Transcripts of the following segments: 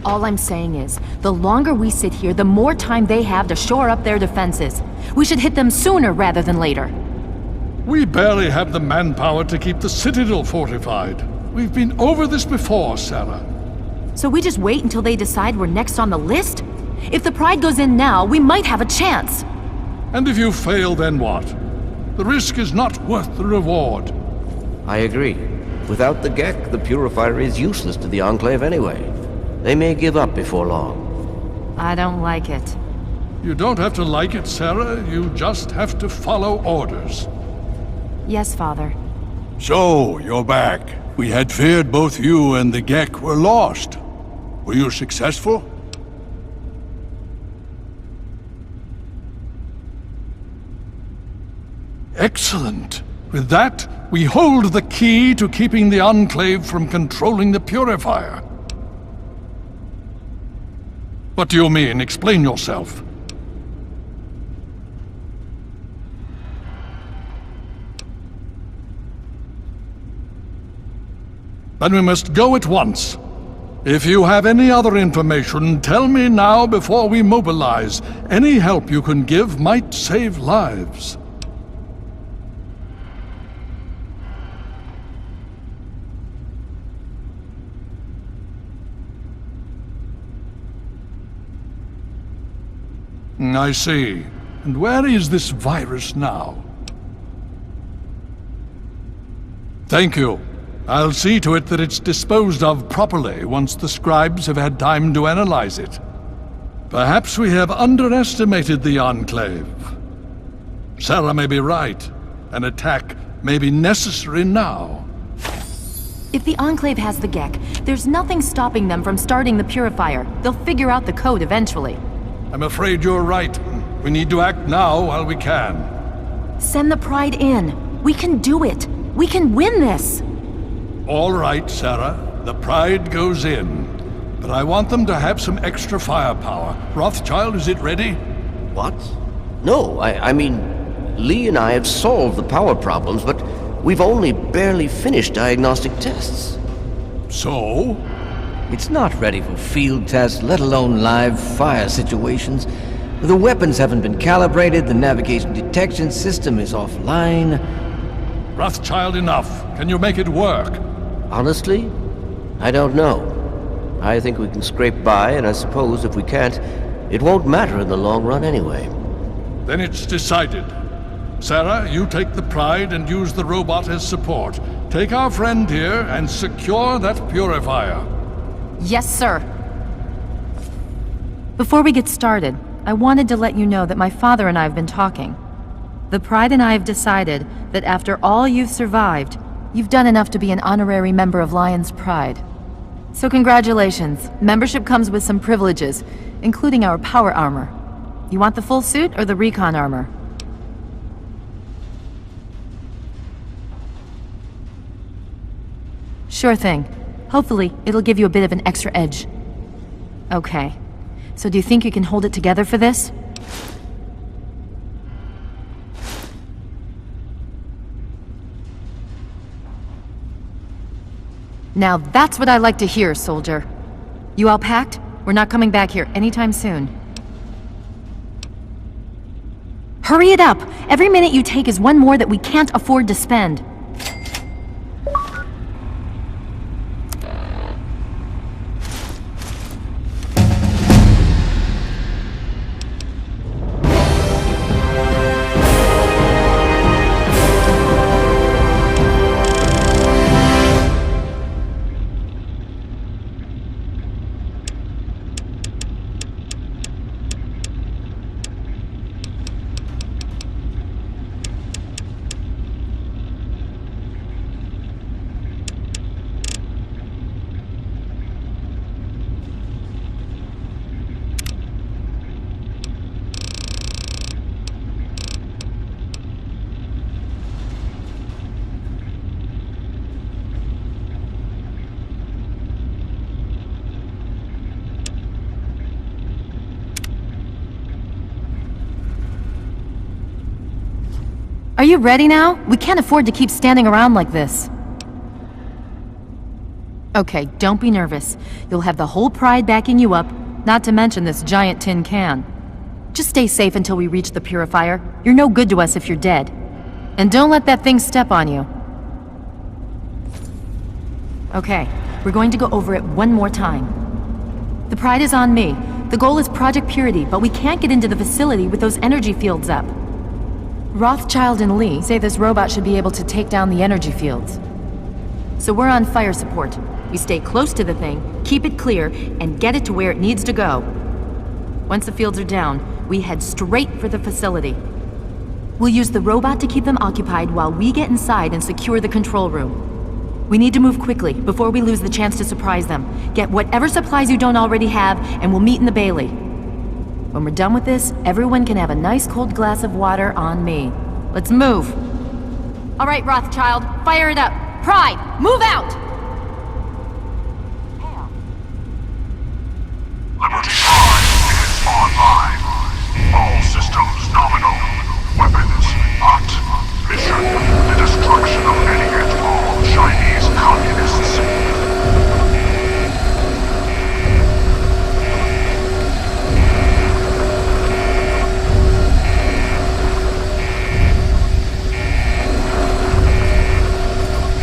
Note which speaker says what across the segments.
Speaker 1: All I'm saying is, the longer we sit here, the more time they have to shore up their defenses. We should hit them sooner rather than later.
Speaker 2: We barely have the manpower to keep the Citadel fortified. We've been over this before, Sarah.
Speaker 1: So we just wait until they decide we're next on the list? If the Pride goes in now, we might have a chance.
Speaker 2: And if you fail, then what? The risk is not worth the reward.
Speaker 3: I agree. Without the Gek, the Purifier is useless to the Enclave anyway. They may give up before long.
Speaker 1: I don't like it.
Speaker 2: You don't have to like it, Sarah. You just have to follow orders.
Speaker 1: Yes, Father.
Speaker 4: So, you're back. We had feared both you and the Gek were lost. Were you successful?
Speaker 2: Excellent. With that, we hold the key to keeping the Enclave from controlling the Purifier. What do you mean? Explain yourself. Then we must go at once. If you have any other information, tell me now before we mobilize. Any help you can give might save lives. I see. And where is this virus now? Thank you. I'll see to it that it's disposed of properly once the scribes have had time to analyze it. Perhaps we have underestimated the Enclave. Sarah may be right. An attack may be necessary now.
Speaker 1: If the Enclave has the Gek, there's nothing stopping them from starting the Purifier. They'll figure out the code eventually.
Speaker 2: I'm afraid you're right. We need to act now while we can.
Speaker 1: Send the Pride in. We can do it. We can win this.
Speaker 2: All right, Sarah. The Pride goes in. But I want them to have some extra firepower. Rothschild, is it ready?
Speaker 3: What? No, I mean, Lee and I have solved the power problems, but we've only barely finished diagnostic tests.
Speaker 2: So?
Speaker 5: It's not ready for field tests, let alone live fire situations. The weapons haven't been calibrated, the navigation detection system is offline.
Speaker 2: Rothschild, enough. Can you make it work?
Speaker 3: Honestly, I don't know. I think we can scrape by, and I suppose if we can't, it won't matter in the long run anyway.
Speaker 2: Then it's decided. Sarah, you take the Pride and use the robot as support. Take our friend here and secure that Purifier.
Speaker 1: Yes, sir. Before we get started, I wanted to let you know that my father and I have been talking. The Pride and I have decided that after all you've survived, you've done enough to be an honorary member of Lion's Pride. So congratulations. Membership comes with some privileges, including our power armor. You want the full suit or the recon armor? Sure thing. Hopefully, it'll give you a bit of an extra edge. Okay. So do you think you can hold it together for this? Now that's what I like to hear, soldier. You all packed? We're not coming back here anytime soon. Hurry it up! Every minute you take is one more that we can't afford to spend. Are you ready now? We can't afford to keep standing around like this. Okay, don't be nervous. You'll have the whole Pride backing you up, not to mention this giant tin can. Just stay safe until we reach the purifier. You're no good to us if you're dead. And don't let that thing step on you. Okay, we're going to go over it one more time. The Pride is on me. The goal is Project Purity, but we can't get into the facility with those energy fields up. Rothschild and Lee say this robot should be able to take down the energy fields. So we're on fire support. We stay close to the thing, keep it clear, and get it to where it needs to go. Once the fields are down, we head straight for the facility. We'll use the robot to keep them occupied while we get inside and secure the control room. We need to move quickly before we lose the chance to surprise them. Get whatever supplies you don't already have, and we'll meet in the Bailey. When we're done with this, everyone can have a nice cold glass of water on me. Let's move. All right, Rothschild, fire it up. Pride, move out!
Speaker 6: Liberty Prime is online. All systems nominal. Weapons hot. Mission: the destruction of any and all Chinese communists.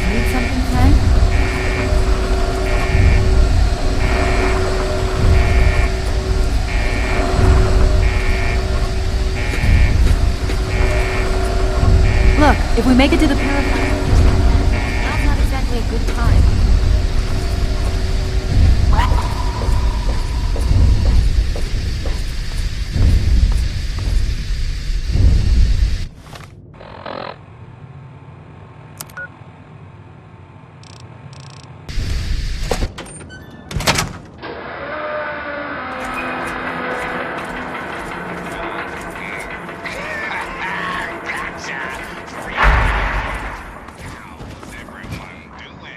Speaker 1: Need something, Frank? Look, if we make it to the purifier, now's not exactly a good time.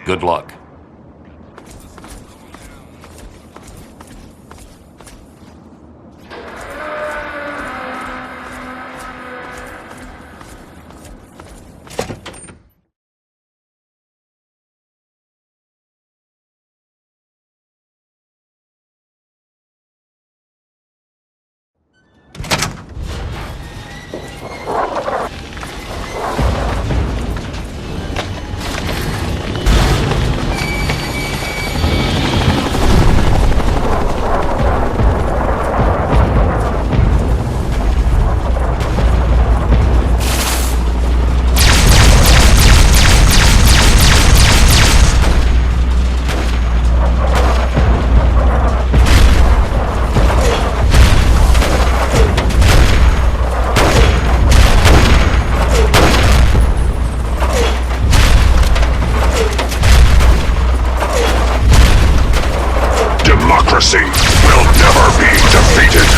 Speaker 6: Good luck. Democracy will never be defeated.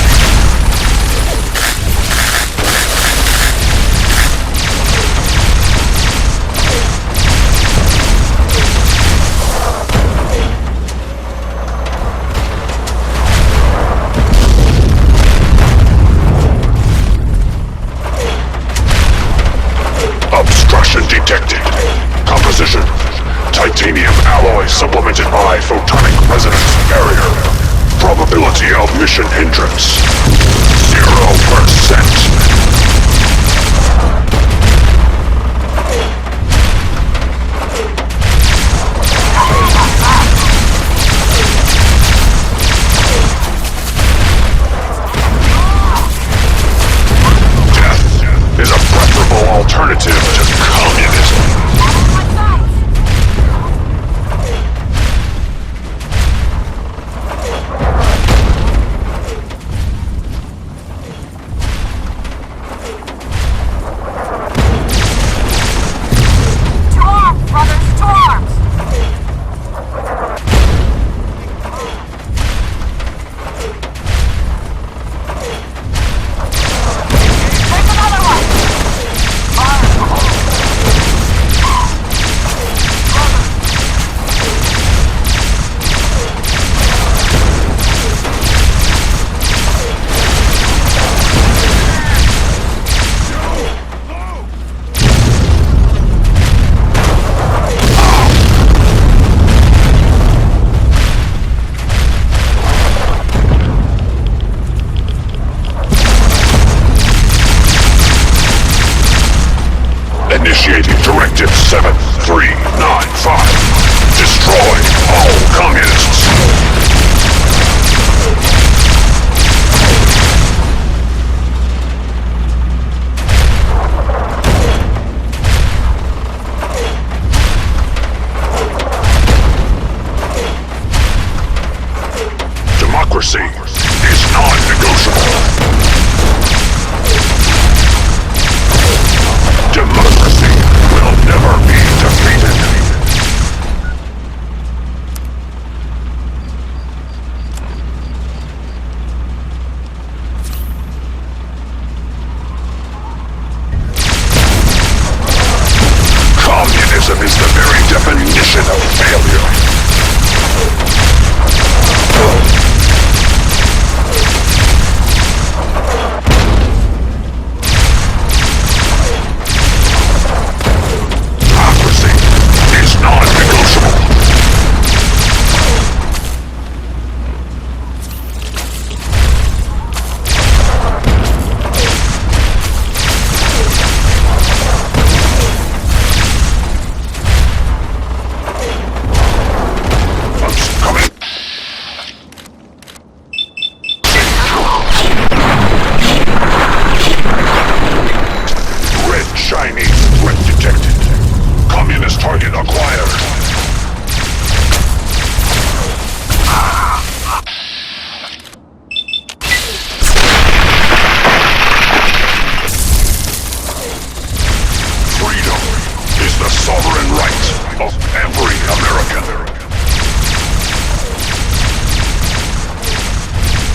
Speaker 6: Obstruction detected. Composition: titanium alloy supplemented by photonic resonance barrier. Probability of mission hindrance: 0%. Death is a preferable alternative to communism. Democracy is non-negotiable. Democracy will never be defeated. Communism is the very definition of failure. Democracy is non-negotiable. Coming. Red shiny threat detected. Communist target acquired. Freedom is the sovereign right of every American.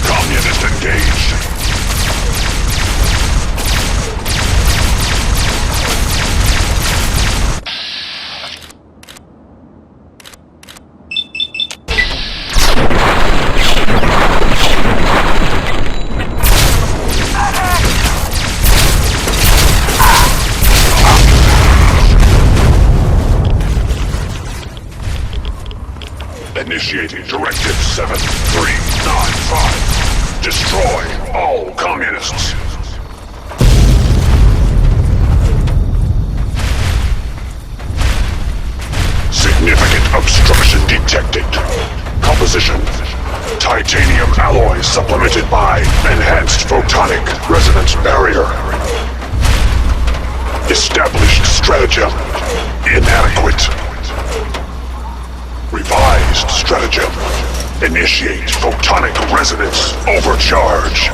Speaker 6: Communist engaged. Initiating Directive 7395. Destroy all communists. Significant obstruction detected. Composition: titanium alloy supplemented by enhanced photonic resonance barrier. Established stratagem inadequate. Revised stratagem. Initiate photonic resonance overcharge.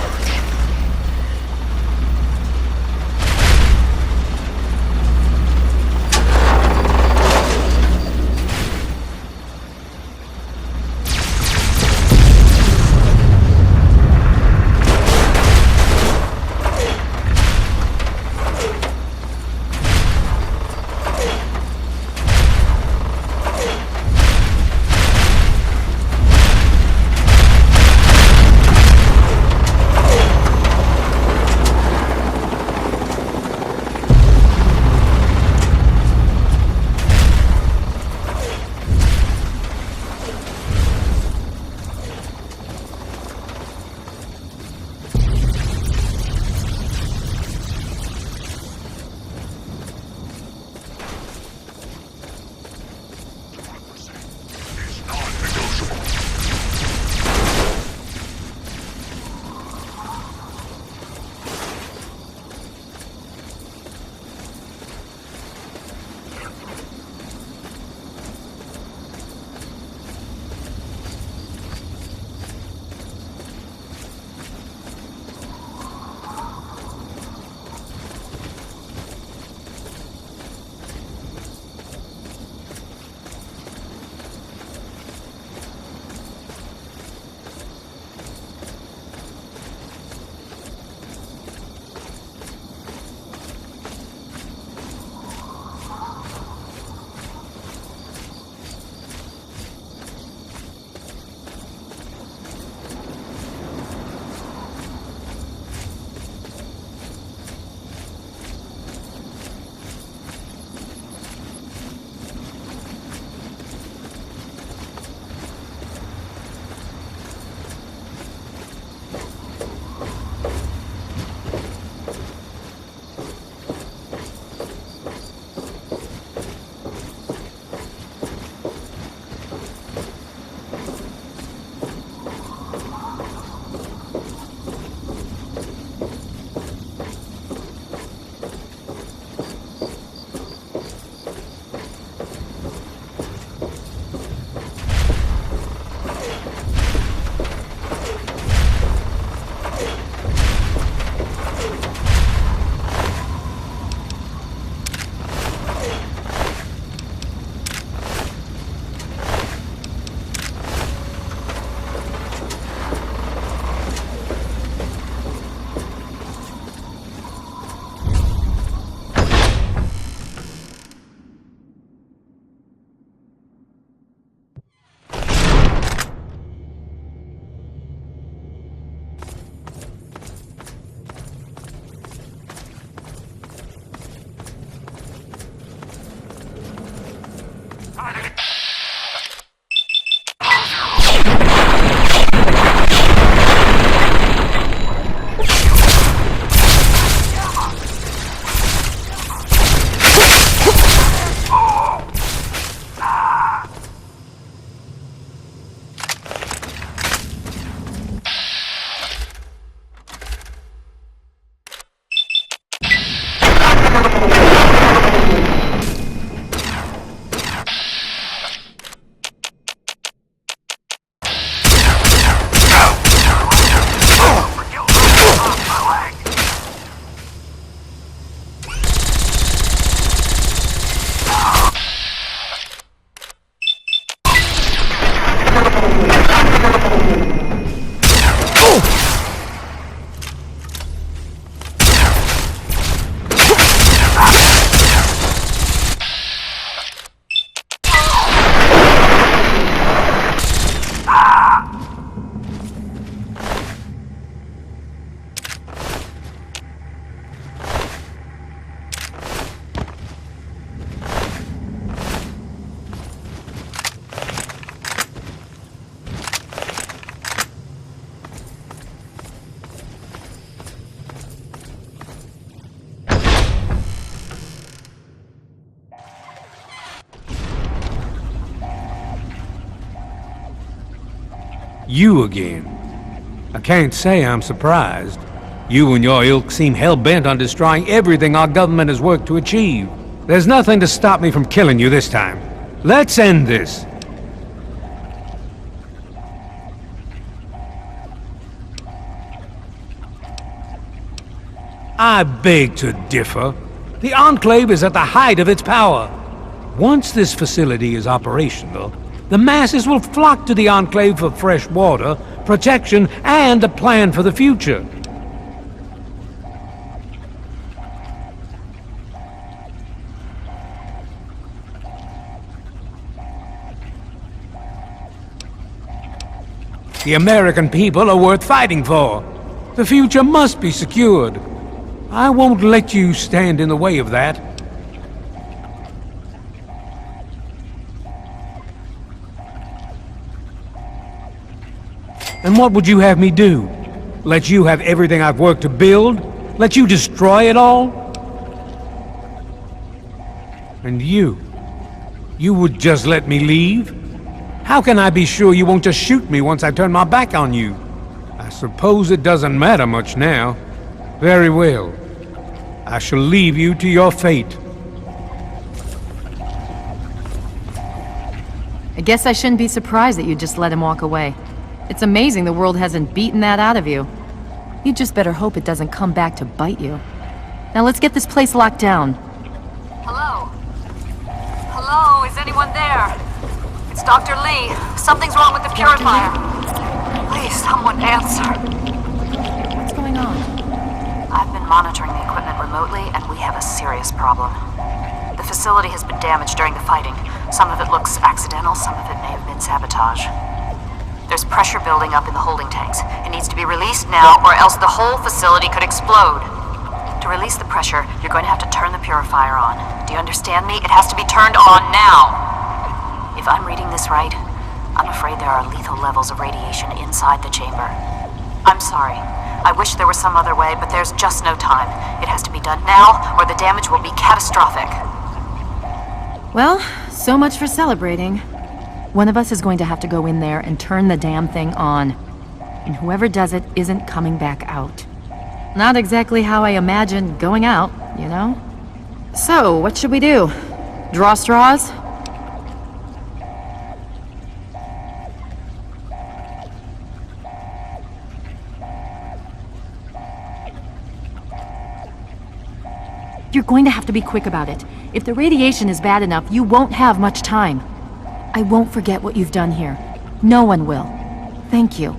Speaker 7: You again. I can't say I'm surprised. You and your ilk seem hell-bent on destroying everything our government has worked to achieve. There's nothing to stop me from killing you this time. Let's end this. I beg to differ. The Enclave is at the height of its power. Once this facility is operational, the masses will flock to the Enclave for fresh water, protection, and a plan for the future. The American people are worth fighting for. The future must be secured. I won't let you stand in the way of that. And what would you have me do? Let you have everything I've worked to build? Let you destroy it all? And you would just let me leave? How can I be sure you won't just shoot me once I turn my back on you? I suppose it doesn't matter much now. Very well. I shall leave you to your fate.
Speaker 1: I guess I shouldn't be surprised that you just let him walk away. It's amazing the world hasn't beaten that out of you. You just better hope it doesn't come back to bite you. Now let's get this place locked down.
Speaker 8: Hello? Hello, is anyone there? It's Dr. Lee. Something's wrong with the purifier. Please, someone answer.
Speaker 1: What's going on?
Speaker 8: I've been monitoring the equipment remotely, and we have a serious problem. The facility has been damaged during the fighting. Some of it looks accidental, some of it may have been sabotage. There's pressure building up in the holding tanks. It needs to be released now, or else the whole facility could explode. To release the pressure, you're going to have to turn the purifier on. Do you understand me? It has to be turned on now. If I'm reading this right, I'm afraid there are lethal levels of radiation inside the chamber. I'm sorry. I wish there was some other way, but there's just no time. It has to be done now, or the damage will be catastrophic.
Speaker 1: Well, so much for celebrating. One of us is going to have to go in there and turn the damn thing on. And whoever does it isn't coming back out. Not exactly how I imagined going out, you know? So, what should we do? Draw straws? You're going to have to be quick about it. If the radiation is bad enough, you won't have much time. I won't forget what you've done here. No one will. Thank you.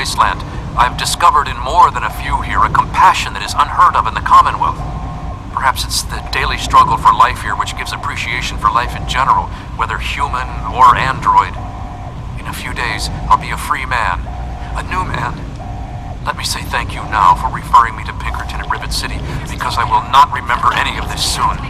Speaker 9: Wasteland, I've discovered in more than a few here a compassion that is unheard of in the Commonwealth. Perhaps it's the daily struggle for life here which gives appreciation for life in general, whether human or android. In a few days, I'll be a free man. A new man. Let me say thank you now for referring me to Pinkerton at Rivet City, because I will not remember any of this soon.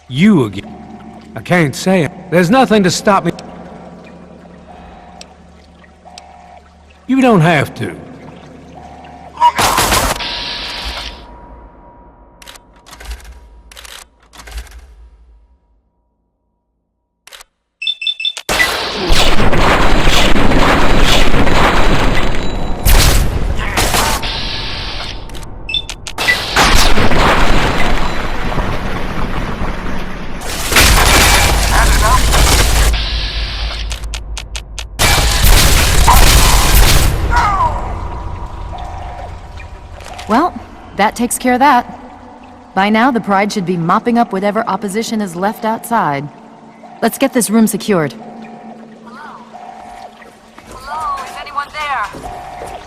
Speaker 7: You again. I can't say it. There's nothing to stop me. You don't have to.
Speaker 1: Well, that takes care of that. By now, the Pride should be mopping up whatever opposition is left outside. Let's get this room secured.
Speaker 8: Hello, is anyone there?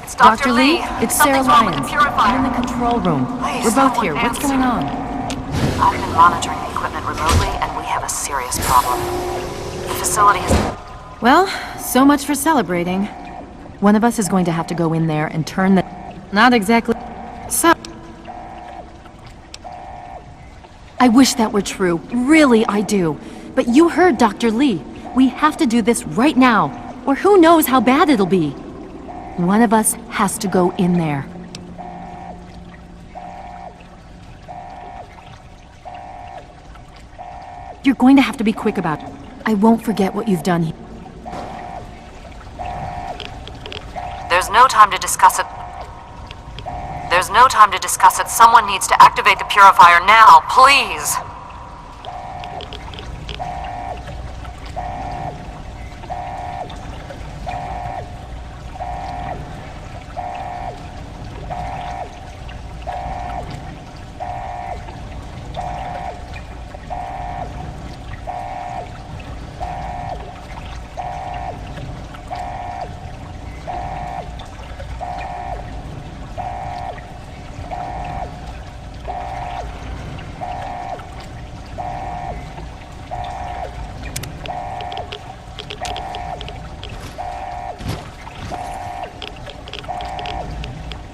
Speaker 8: It's
Speaker 1: Dr. Lee, it's Sarah
Speaker 8: Something's wrong with
Speaker 1: Lyons.
Speaker 8: the purifier.
Speaker 1: I'm in the control room.
Speaker 8: Please,
Speaker 1: We're both
Speaker 8: someone
Speaker 1: here. What's
Speaker 8: answer.
Speaker 1: going on?
Speaker 8: I've been monitoring the equipment remotely, and we have a serious problem. The facility has...
Speaker 1: Well, so much for celebrating. One of us is going to have to go in there and turn the... Not exactly... So... I wish that were true. Really, I do. But you heard Dr. Lee. We have to do this right now, or who knows how bad it'll be. One of us has to go in there. You're going to have to be quick about it. I won't forget what you've done here.
Speaker 8: There's no time to discuss it. There's no time to discuss it. Someone needs to activate the purifier now, please.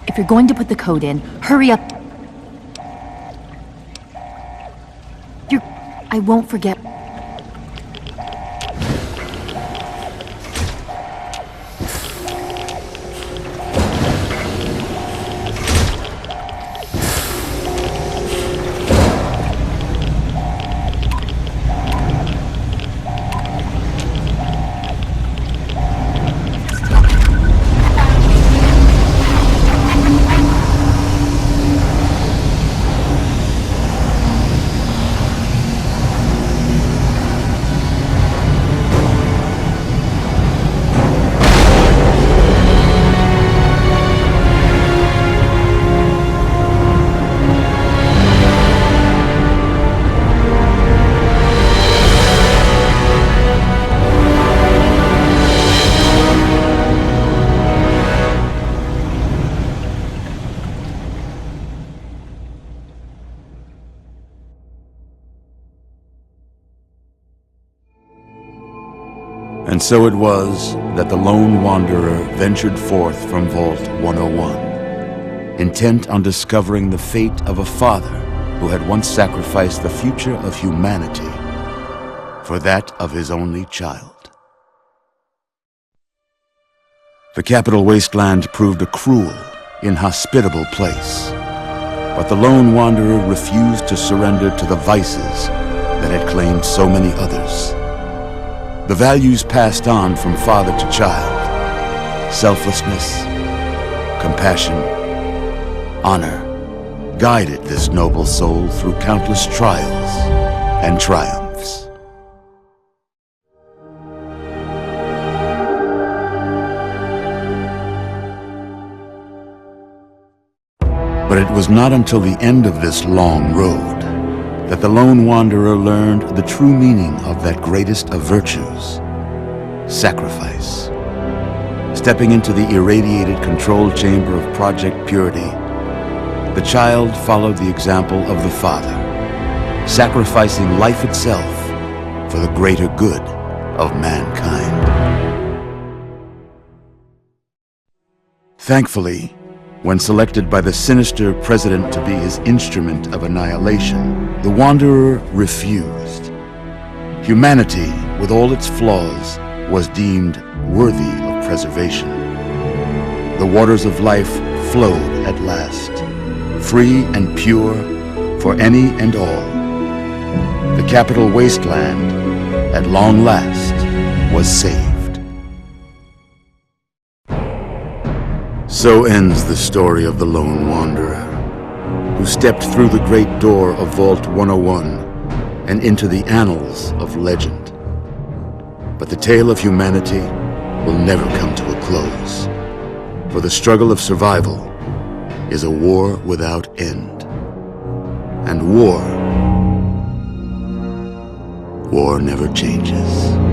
Speaker 1: If you're going to put the code in, hurry up. I won't forget.
Speaker 10: And so it was that the lone wanderer ventured forth from Vault 101, intent on discovering the fate of a father who had once sacrificed the future of humanity for that of his only child. The Capital Wasteland proved a cruel, inhospitable place, But the lone wanderer refused to surrender to the vices that had claimed so many others. The values passed on from father to child, selflessness, compassion, honor, guided this noble soul through countless trials and triumphs. But it was not until the end of this long road that the lone wanderer learned the true meaning of that greatest of virtues, sacrifice. Stepping into the irradiated control chamber of Project Purity, the child followed the example of the father, sacrificing life itself for the greater good of mankind. Thankfully, when selected by the sinister president to be his instrument of annihilation, the Wanderer refused. Humanity, with all its flaws, was deemed worthy of preservation. The waters of life flowed at last, free and pure for any and all. The capital wasteland, at long last, was saved. So ends the story of the Lone Wanderer, who stepped through the great door of Vault 101 and into the annals of legend. But the tale of humanity will never come to a close, for the struggle of survival is a war without end. And war never changes.